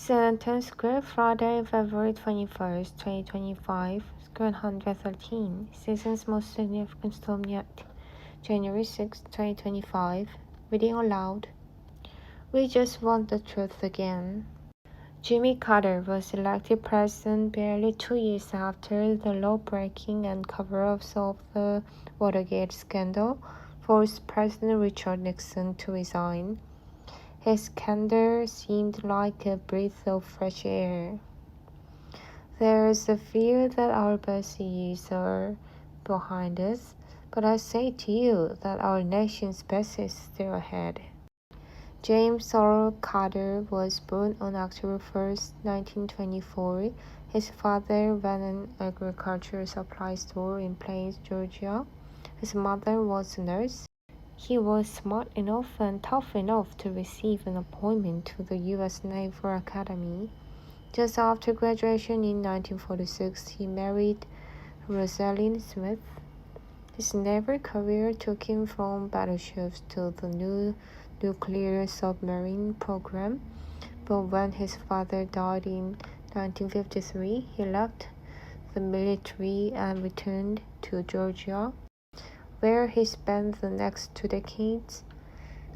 CNN10 Square, Friday, February 21st, 2025, Square 113, season's most significant storm yet. January 6, 2025, reading aloud. We just want the truth again. Jimmy Carter was elected president barely 2 years after the law-breaking and cover-ups of the Watergate scandal forced President Richard Nixon to resign. His candor seemed like a breath of fresh air. There is a fear that our best years are behind us, but I say to you that our nation's best is still ahead. James Earl Carter was born on October 1, 1924. His father ran an agricultural supply store in Plains, Georgia. His mother was a nurse. He was smart enough and tough enough to receive an appointment to the U.S. Naval Academy. Just after graduation in 1946, he married Rosalind Smith. His naval career took him from battleships to the new nuclear submarine program, but when his father died in 1953, he left the military and returned to Georgia, where he spent the next 2 decades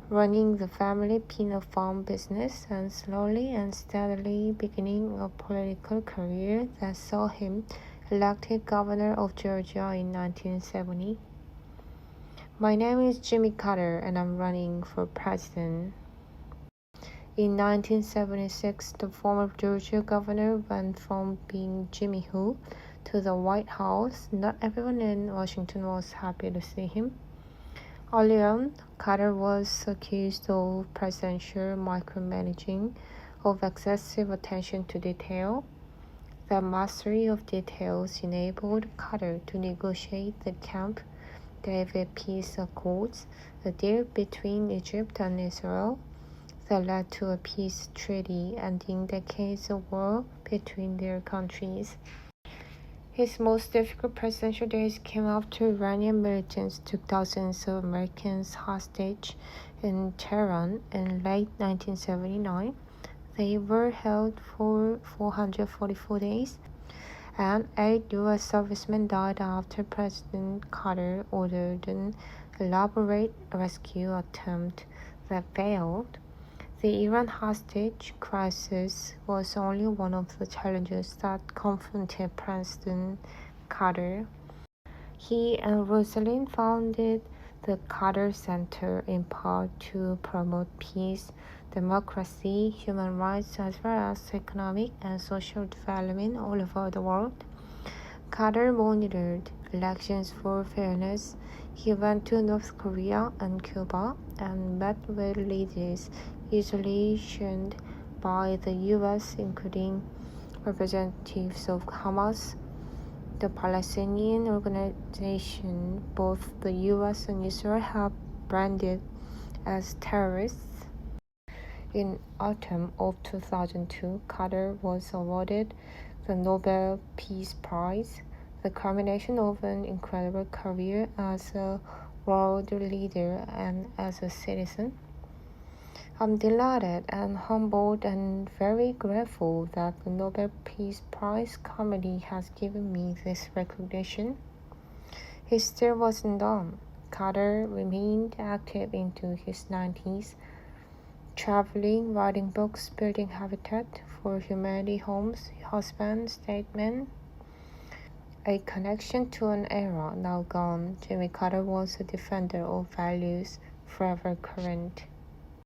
running the family peanut farm business and slowly and steadily beginning a political career that saw him elected governor of Georgia in 1970. My name is Jimmy Carter and I'm running for president. In 1976, the former Georgia governor went from being Jimmy Who to the White House. Not everyone in Washington was happy to see him. Early on, Carter was accused of presidential micromanaging, of excessive attention to detail. The mastery of details enabled Carter to negotiate the Camp David peace accords, a deal between Egypt and Israel that led to a peace treaty ending decades of war between their countries. His most difficult presidential days came after Iranian militants took thousands of Americans hostage in Tehran in late 1979. They were held for 444 days, and 8 U.S. servicemen died after President Carter ordered an elaborate rescue attempt that failed. The Iran hostage crisis was only one of the challenges that confronted President Carter. He and Rosalind founded the Carter Center in part to promote peace, democracy, human rights, as well as economic and social development all over the world. Carter monitored elections for fairness. He went to North Korea and Cuba and met with leaders usually shunned by the U.S., including representatives of Hamas, the Palestinian organization both the U.S. and Israel have branded as terrorists. In autumn of 2002, Carter was awarded the Nobel Peace Prize, the culmination of an incredible career as a world leader and as a citizen. I'm delighted and humbled and very grateful that the Nobel Peace Prize Committee has given me this recognition. He still wasn't done. Carter remained active into his 90s, traveling, writing books, building Habitat for Humanity homes, husband, statesman. A connection to an era now gone, Jimmy Carter was a defender of values forever current.